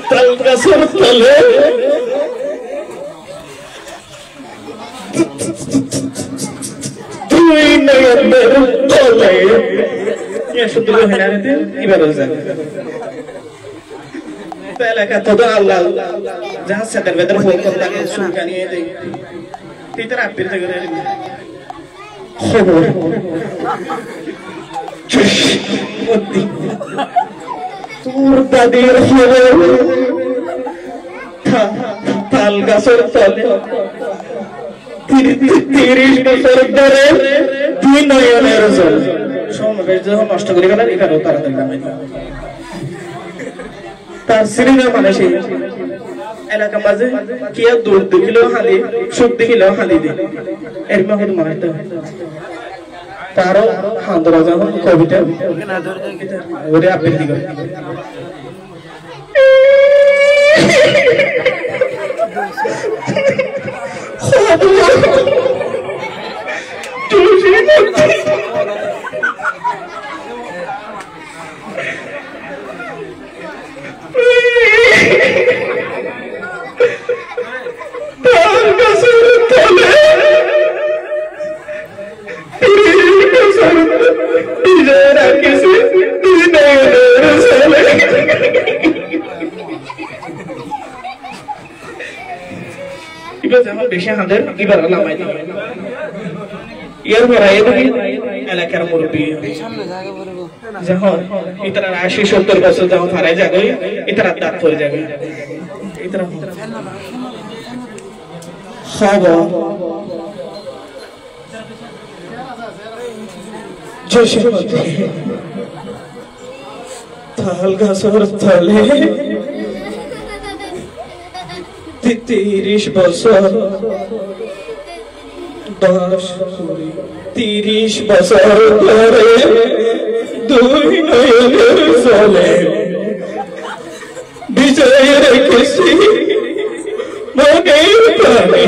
তাল গাছের তলে দুই নয়নের তলে শুদ্ধ হয় না এবার এলাকা তো আল্লাহ যাহা সাদের বেদর ফোন করতে লাগে সুলকানি দেই তিতার আপির থেকে খবর তোর দাদির খবর তাল গাছের তলে 30 বছর ধরে দুই নয়নের জল সমাবেশ যখন নষ্ট করে গেলেন এখানেও তাড়াতাড়ি নামে তার সিরিজের মানুষ এলাকা মাঝে কে দূর দেখিলেও হালি সুখ দেখিলেও হালি দিই এর মধ্যে মানুষ তারও হান্দরা যখন কবিতা ওরে আবৃত্তি করে বেশি হাঁদের এবার নামাই দিই এরপর এলাকার মুরব্বী যখন ইতারা 80-70 বছর যখন হারাই যাবে ইতারা দাঁত পড়ে যাবে ইতারা খাওয়া তাল গাছের তলে 30 বছর 30 বছর ধরে দুই নয়নের জলে বিজয়ের খুশি মনের প্রাণে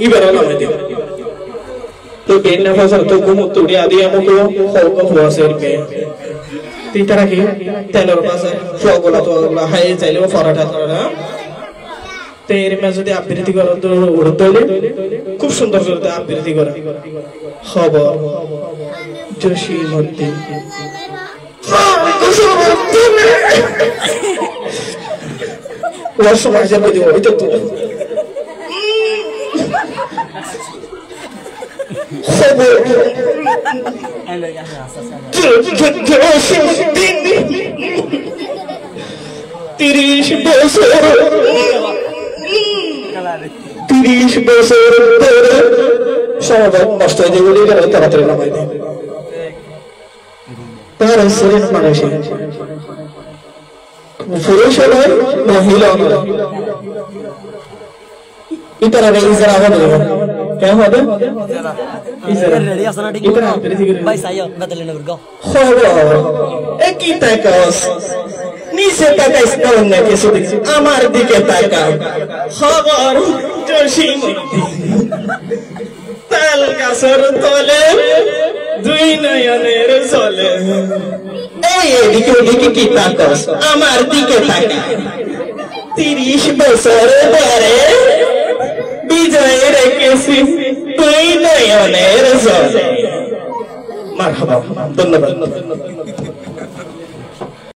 এবার নামে দিও তো বেন্না ফসল তো গুমুতুড়ি আদি আমুকো হক হওয়াসের কে তিতারা কি তেলের বাজার ফগলা তো হাই চাইলেও পরাঠা ধরা তের মে যদি আবৃত্তি করো তো উড়তে খুব সুন্দর করে আবৃত্তি করে খবর জসীমউদ্দিন ওর সময় যাবে দিব এটা তো খবর 30 বছর ধরে সমাবেশ নষ্ট হয়ে যাবে বলে তাড়াতাড়ি নামাই দেয় তার শরীর মানুষে পুরুষ হলে মহিলা ইতারা ইজারা হবে क्या होगा इधर रेडी आसना ठीक है भाई सायो बदल लेना बरगो हो एक ही ताकास नीचे ताकास ना के सुधी আমার দিকে তাকাও খবর জসীমউদ্দিন তাল গাছের তলে দুই নয়নের জলে এই এদিকে ওদিকে কি তাকাস আমার দিকে তাকাও 30 বছর ধরে বিজয়ের কেসি তুই নয়নের জলে মারহাবা ধন্যবাদ